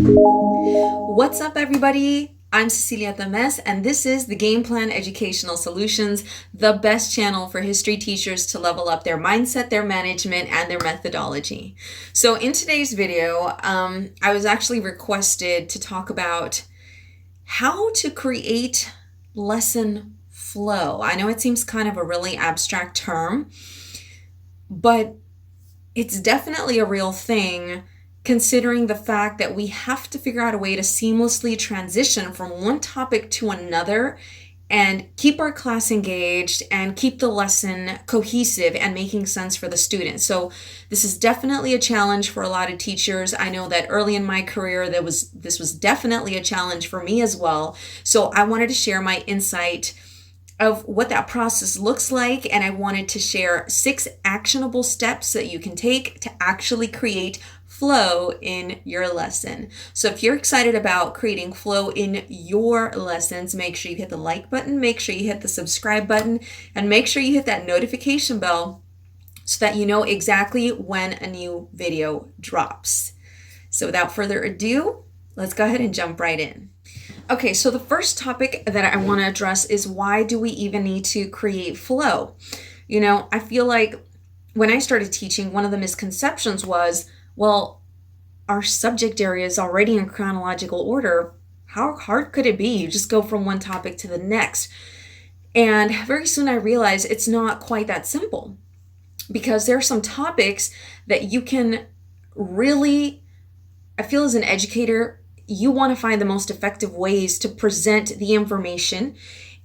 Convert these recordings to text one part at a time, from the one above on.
What's up, everybody? I'm Cecilia Temes, and this is the Game Plan Educational Solutions, the best channel for history teachers to level up their mindset, their management, and their methodology. So in today's video, I was actually requested to talk about how to create lesson flow. I know it seems kind of a really abstract term, but it's definitely a real thing, considering the fact that we have to figure out a way to seamlessly transition from one topic to another and keep our class engaged and keep the lesson cohesive and making sense for the students. So this is definitely a challenge for a lot of teachers. I know that early in my career, this was definitely a challenge for me as well. So I wanted to share my insight of what that process looks like, and I wanted to share 6 actionable steps that you can take to actually create flow in your lesson. So if you're excited about creating flow in your lessons, make sure you hit the like button, make sure you hit the subscribe button, and make sure you hit that notification bell so that you know exactly when a new video drops. So without further ado, let's go ahead and jump right in. Okay, so the first topic that I want to address is, why do we even need to create flow? You know, I feel like when I started teaching, one of the misconceptions was, well, our subject area is already in chronological order. How hard could it be? You just go from one topic to the next. And very soon I realized it's not quite that simple, because there are some topics that you can really, I feel as an educator, you want to find the most effective ways to present the information.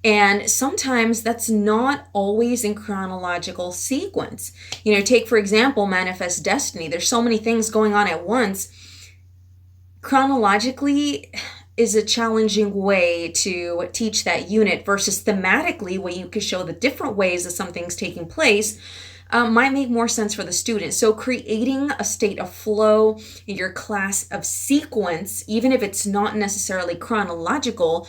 And sometimes that's not always in chronological sequence. You know, take, for example, Manifest Destiny. There's so many things going on at once. Chronologically is a challenging way to teach that unit, versus thematically, where you could show the different ways that something's taking place, might make more sense for the student. So creating a state of flow in your class of sequence, even if it's not necessarily chronological,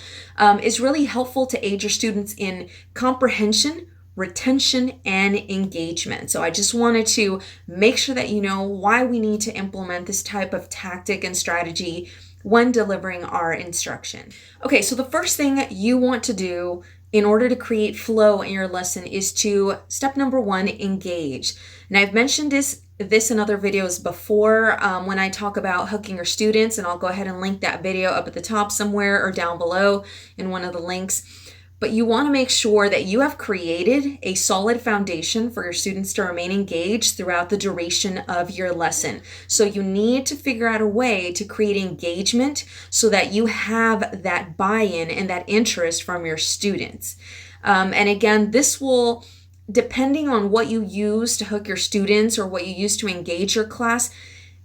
is really helpful to aid your students in comprehension, retention, and engagement. So I just wanted to make sure that you know why we need to implement this type of tactic and strategy when delivering our instruction. Okay, so the first thing you want to do in order to create flow in your lesson is to, step number 1, engage. And I've mentioned this in other videos before, when I talk about hooking your students, and I'll go ahead and link that video up at the top somewhere or down below in one of the links. But you want to make sure that you have created a solid foundation for your students to remain engaged throughout the duration of your lesson. So you need to figure out a way to create engagement so that you have that buy-in and that interest from your students. And again, this will, depending on what you use to hook your students or what you use to engage your class,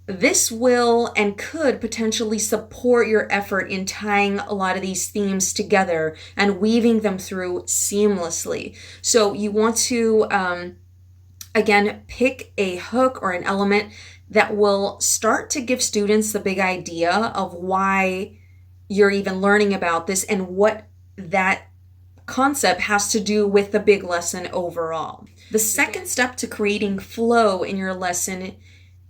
this will and could potentially support your effort in tying a lot of these themes together and weaving them through seamlessly. So you want to, again, pick a hook or an element that will start to give students the big idea of why you're even learning about this and what that concept has to do with the big lesson overall. The second step to creating flow in your lesson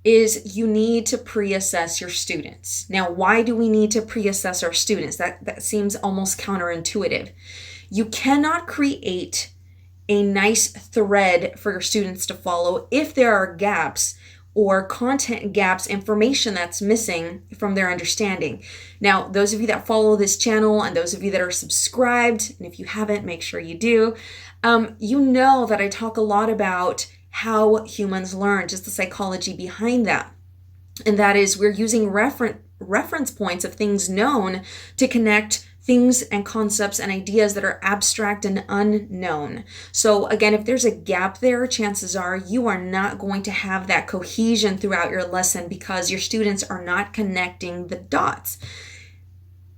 is you need to pre-assess your students. Now, why do we need to pre-assess our students? That seems almost counterintuitive. You cannot create a nice thread for your students to follow if there are gaps or content gaps, information that's missing from their understanding. Now, those of you that follow this channel and those of you that are subscribed, and if you haven't, make sure you do, you know that I talk a lot about how humans learn, just the psychology behind that. And that is, we're using reference points of things known to connect things and concepts and ideas that are abstract and unknown. So again, if there's a gap there, chances are you are not going to have that cohesion throughout your lesson because your students are not connecting the dots.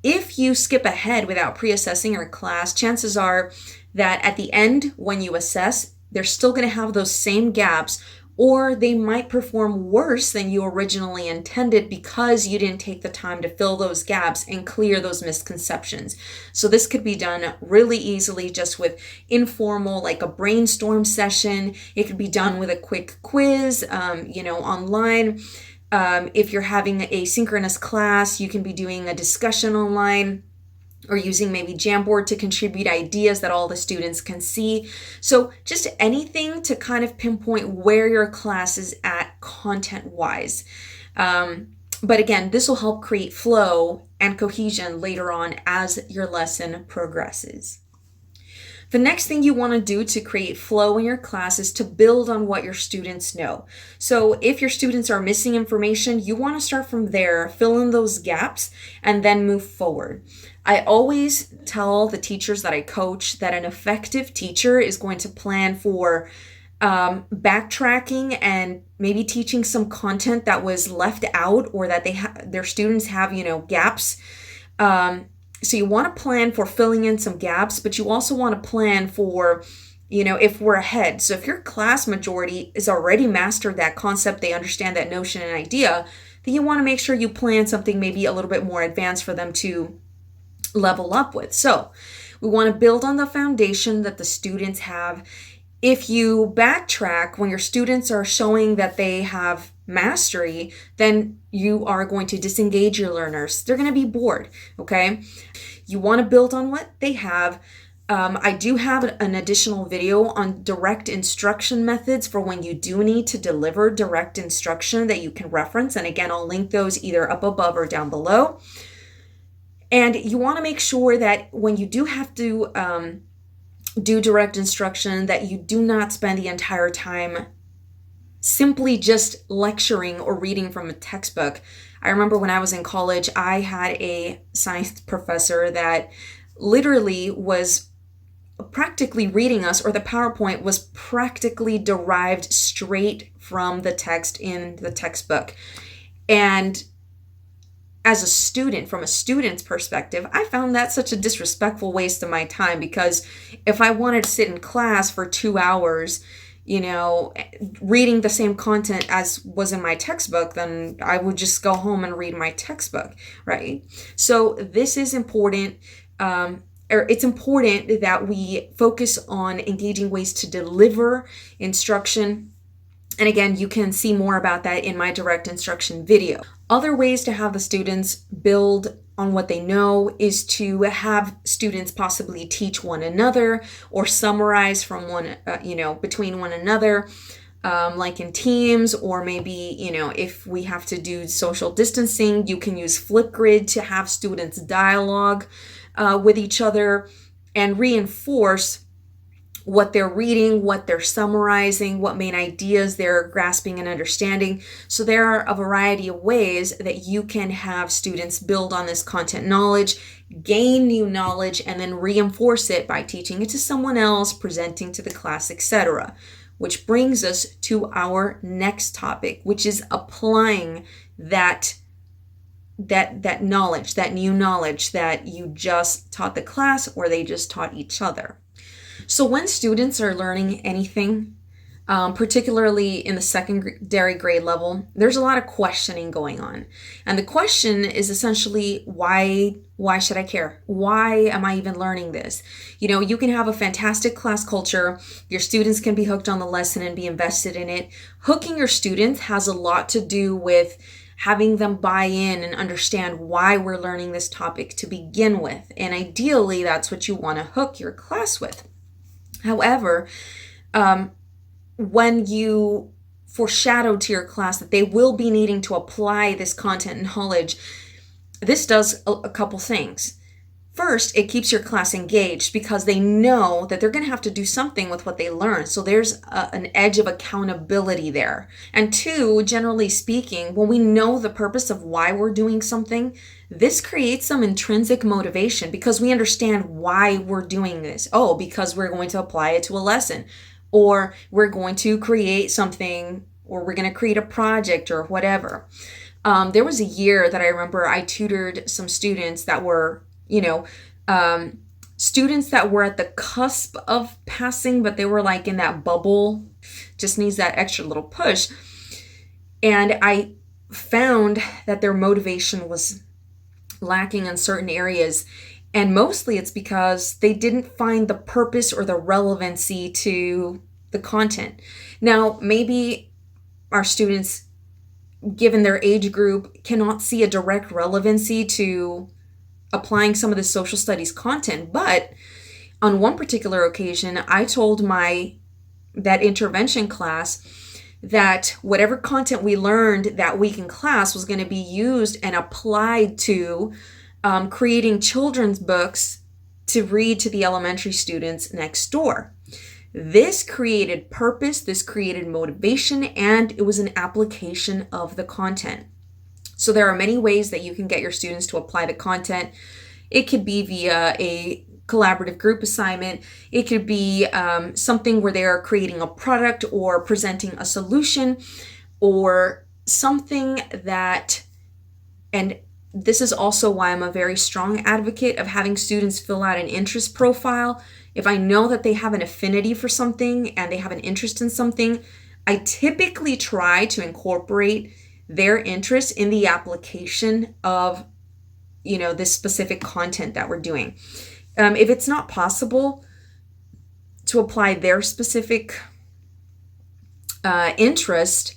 If you skip ahead without pre-assessing your class, chances are that at the end, when you assess, they're still going to have those same gaps, or they might perform worse than you originally intended because you didn't take the time to fill those gaps and clear those misconceptions. So this could be done really easily just with informal, like a brainstorm session. It could be done with a quick quiz, online. If you're having a synchronous class, you can be doing a discussion online or using maybe Jamboard to contribute ideas that all the students can see. So just anything to kind of pinpoint where your class is at content-wise. But again, this will help create flow and cohesion later on as your lesson progresses. The next thing you want to do to create flow in your class is to build on what your students know. So if your students are missing information, you want to start from there, fill in those gaps, and then move forward. I always tell the teachers that I coach that an effective teacher is going to plan for backtracking and maybe teaching some content that was left out or that their students have, gaps. So you want to plan for filling in some gaps, but you also want to plan for, if we're ahead. So if your class majority is already mastered that concept, they understand that notion and idea, then you want to make sure you plan something maybe a little bit more advanced for them to level up with. So we want to build on the foundation that the students have. If you backtrack when your students are showing that they have mastery, then you are going to disengage your learners. They're going to be bored, okay? You want to build on what they have. I do have an additional video on direct instruction methods for when you do need to deliver direct instruction that you can reference. And again, I'll link those either up above or down below. And you want to make sure that when you do have to do direct instruction, that you do not spend the entire time simply just lecturing or reading from a textbook. I remember when I was in college, I had a science professor that literally was practically reading us, or the PowerPoint was practically derived straight from the text in the textbook. And as a student, from a student's perspective, I found that such a disrespectful waste of my time, because if I wanted to sit in class for 2 hours, reading the same content as was in my textbook, then I would just go home and read my textbook, right? So this is important. It's important that we focus on engaging ways to deliver instruction. And again, you can see more about that in my direct instruction video. Other ways to have the students build on what they know is to have students possibly teach one another or summarize from between one another, like in teams, or maybe, if we have to do social distancing, you can use Flipgrid to have students dialogue with each other and reinforce what they're reading, what they're summarizing, what main ideas they're grasping and understanding. So there are a variety of ways that you can have students build on this content knowledge, gain new knowledge, and then reinforce it by teaching it to someone else, presenting to the class, etc. Which brings us to our next topic, which is applying that knowledge, that new knowledge that you just taught the class or they just taught each other. So when students are learning anything, particularly in the secondary grade level, there's a lot of questioning going on. And the question is essentially, why should I care? Why am I even learning this? You can have a fantastic class culture. Your students can be hooked on the lesson and be invested in it. Hooking your students has a lot to do with having them buy in and understand why we're learning this topic to begin with. And ideally, that's what you want to hook your class with. However, when you foreshadow to your class that they will be needing to apply this content and knowledge, this does a couple things. First, it keeps your class engaged because they know that they're going to have to do something with what they learn. So there's an edge of accountability there. And two, generally speaking, when we know the purpose of why we're doing something, this creates some intrinsic motivation because we understand why we're doing this. Oh, because we're going to apply it to a lesson, or we're going to create something, or we're going to create a project or whatever. There was a year that I remember I tutored some students that were, students that were at the cusp of passing, but they were like in that bubble, just needs that extra little push. And I found that their motivation was lacking in certain areas. And mostly it's because they didn't find the purpose or the relevancy to the content. Now, maybe our students given their age group, cannot see a direct relevancy to applying some of the social studies content. But on one particular occasion, I told that intervention class that whatever content we learned that week in class was going to be used and applied to creating children's books to read to the elementary students next door. This created purpose, this created motivation, and it was an application of the content. So there are many ways that you can get your students to apply the content. It could be via a collaborative group assignment. It could be something where they're creating a product or presenting a solution, or something that, and this is also why I'm a very strong advocate of having students fill out an interest profile. If I know that they have an affinity for something and they have an interest in something, I typically try to incorporate their interest in the application of, this specific content that we're doing. If it's not possible to apply their specific interest,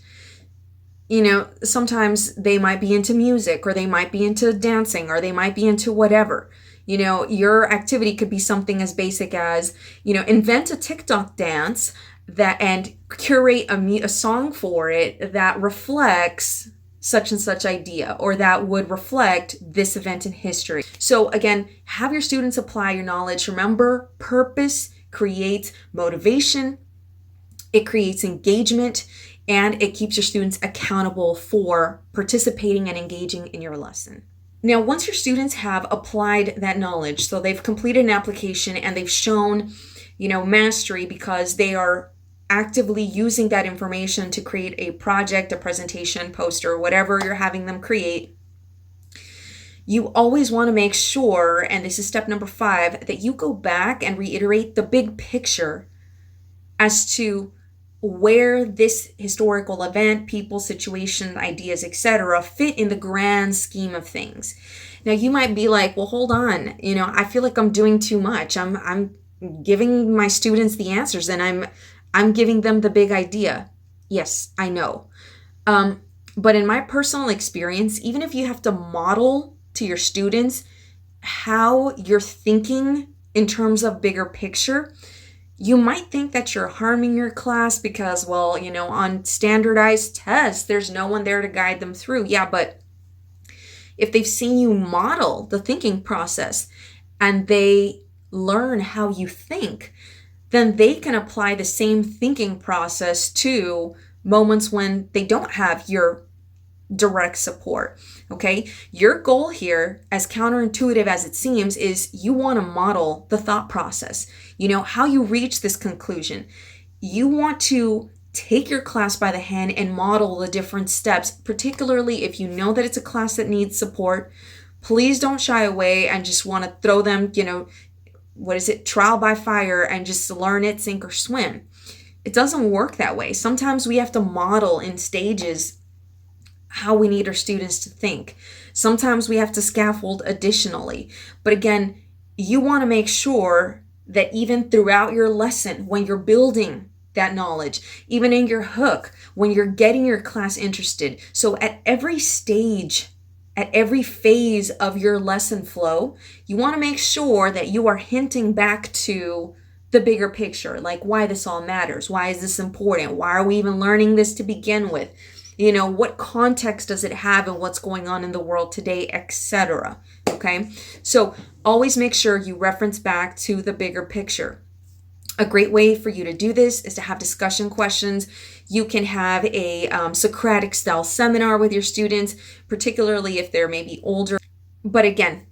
sometimes they might be into music, or they might be into dancing, or they might be into whatever. Your activity could be something as basic as, invent a TikTok dance and curate a song for it that reflects such and such idea, or that would reflect this event in history. So again, have your students apply your knowledge. Remember, purpose creates motivation, it creates engagement, and it keeps your students accountable for participating and engaging in your lesson. Now, once your students have applied that knowledge, so they've completed an application and they've shown, mastery because they are actively using that information to create a project, a presentation, poster, whatever you're having them create, you always want to make sure, and this is step number 5, that you go back and reiterate the big picture as to where this historical event, people, situation, ideas, etc. fit in the grand scheme of things. Now, you might be like, well, hold on, I feel like I'm doing too much. I'm giving my students the answers, and I'm giving them the big idea. Yes, I know. But in my personal experience, even if you have to model to your students how you're thinking in terms of bigger picture, you might think that you're harming your class because, well, on standardized tests, there's no one there to guide them through. Yeah, but if they've seen you model the thinking process and they learn how you think, then they can apply the same thinking process to moments when they don't have your direct support. Okay? Your goal here, as counterintuitive as it seems, is you want to model the thought process, how you reach this conclusion. You want to take your class by the hand and model the different steps, particularly if you know that it's a class that needs support. Please don't shy away and just want to throw them, trial by fire and just learn it, sink or swim. It doesn't work that way. Sometimes we have to model in stages how we need our students to think. Sometimes we have to scaffold additionally. But again, you want to make sure that even throughout your lesson, when you're building that knowledge, even in your hook, when you're getting your class interested, so at every stage, at every phase of your lesson flow, you want to make sure that you are hinting back to the bigger picture, like why this all matters. Why is this important? Why are we even learning this to begin with? What context does it have and what's going on in the world today, etc. Okay? So always make sure you reference back to the bigger picture. A great way for you to do this is to have discussion questions. You can have a Socratic style seminar with your students, particularly if they're maybe older. But again,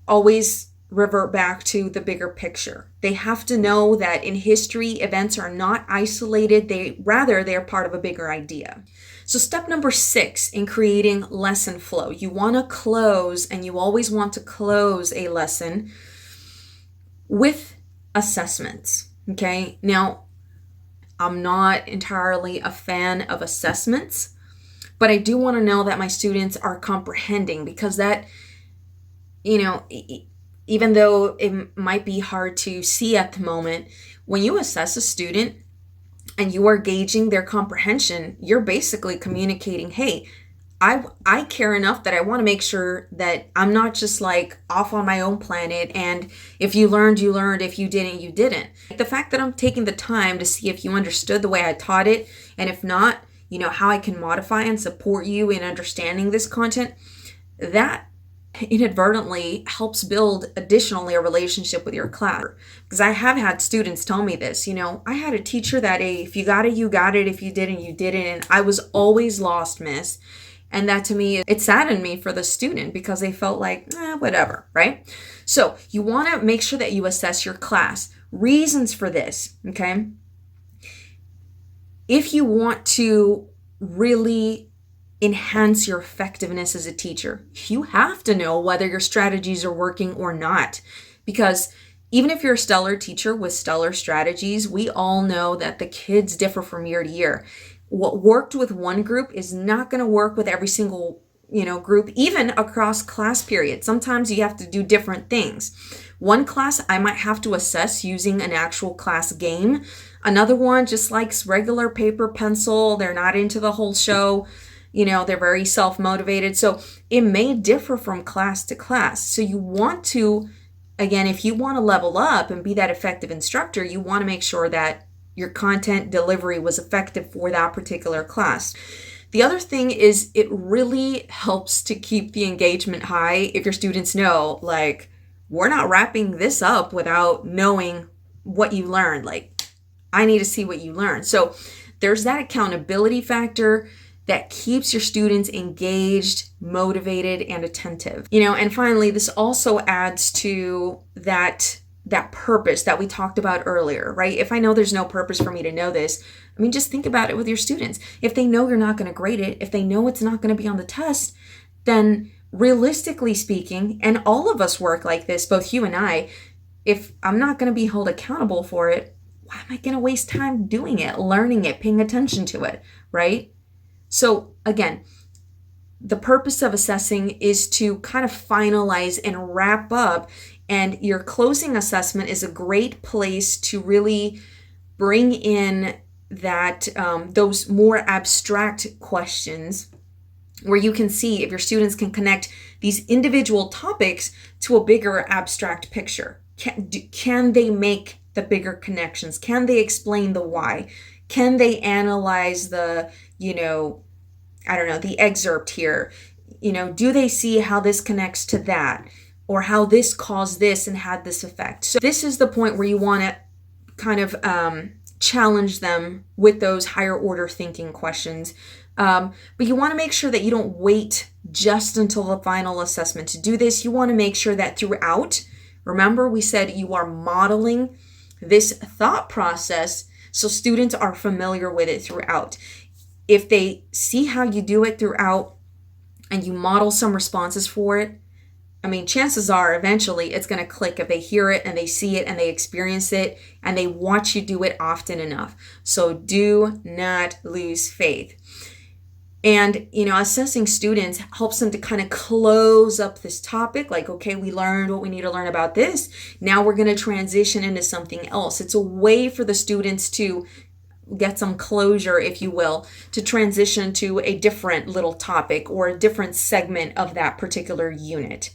always revert back to the bigger picture. They have to know that in history, events are not isolated. They're part of a bigger idea. So step number 6 in creating lesson flow, you want to close, and you always want to close a lesson with assessments. Okay. Now, I'm not entirely a fan of assessments, but I do want to know that my students are comprehending, because that, even though it might be hard to see at the moment, when you assess a student and you are gauging their comprehension, you're basically communicating, hey, I care enough that I want to make sure that I'm not just like off on my own planet, and if you learned, you learned, if you didn't, you didn't. The fact that I'm taking the time to see if you understood the way I taught it, and if not, how I can modify and support you in understanding this content, that inadvertently helps build additionally a relationship with your class. Because I have had students tell me this, I had a teacher that if you got it, you got it. If you didn't, you didn't. And I was always lost, miss. And that to me, it saddened me for the student because they felt like, whatever, right? So you want to make sure that you assess your class. Reasons for this, okay? If you want to really enhance your effectiveness as a teacher, you have to know whether your strategies are working or not. Because even if you're a stellar teacher with stellar strategies, we all know that the kids differ from year to year. What worked with one group is not going to work with every single, group, even across class periods. Sometimes you have to do different things. One class I might have to assess using an actual class game. Another one just likes regular paper, pencil. They're not into the whole show. They're very self-motivated. So it may differ from class to class. So you want to, again, if you want to level up and be that effective instructor, you want to make sure that your content delivery was effective for that particular class. The other thing is it really helps to keep the engagement high if your students know, like, we're not wrapping this up without knowing what you learned. Like, I need to see what you learned. So there's that accountability factor that keeps your students engaged, motivated, and attentive. And finally, this also adds to that purpose that we talked about earlier, right? If I know there's no purpose for me to know this, just think about it with your students. If they know you're not going to grade it, if they know it's not going to be on the test, then realistically speaking, and all of us work like this, both you and I, if I'm not going to be held accountable for it, why am I going to waste time doing it, learning it, paying attention to it, right? So again, the purpose of assessing is to kind of finalize and wrap up, and your closing assessment is a great place to really bring in that those more abstract questions where you can see if your students can connect these individual topics to a bigger abstract picture. Can they make the bigger connections? Can they explain the why? Can they analyze the, the excerpt here? Do they see how this connects to that? Or how this caused this and had this effect? So this is the point where you want to kind of challenge them with those higher order thinking questions. But you want to make sure that you don't wait just until the final assessment to do this. You want to make sure that throughout, remember we said you are modeling this thought process so students are familiar with it throughout. If they see how you do it throughout and you model some responses for it, chances are eventually it's going to click if they hear it and they see it and they experience it and they watch you do it often enough. So do not lose faith. And, assessing students helps them to kind of close up this topic. Like, okay, we learned what we need to learn about this. Now we're going to transition into something else. It's a way for the students to get some closure, if you will, to transition to a different little topic or a different segment of that particular unit.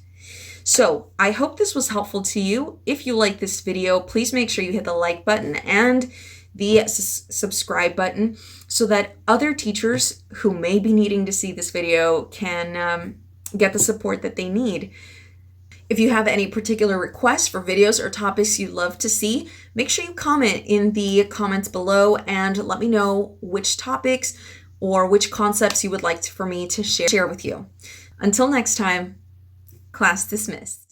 So I hope this was helpful to you. If you like this video, please make sure you hit the like button and the subscribe button so that other teachers who may be needing to see this video can get the support that they need. If you have any particular requests for videos or topics you'd love to see, make sure you comment in the comments below and let me know which topics or which concepts you would like for me to share with you. Until next time, class dismissed.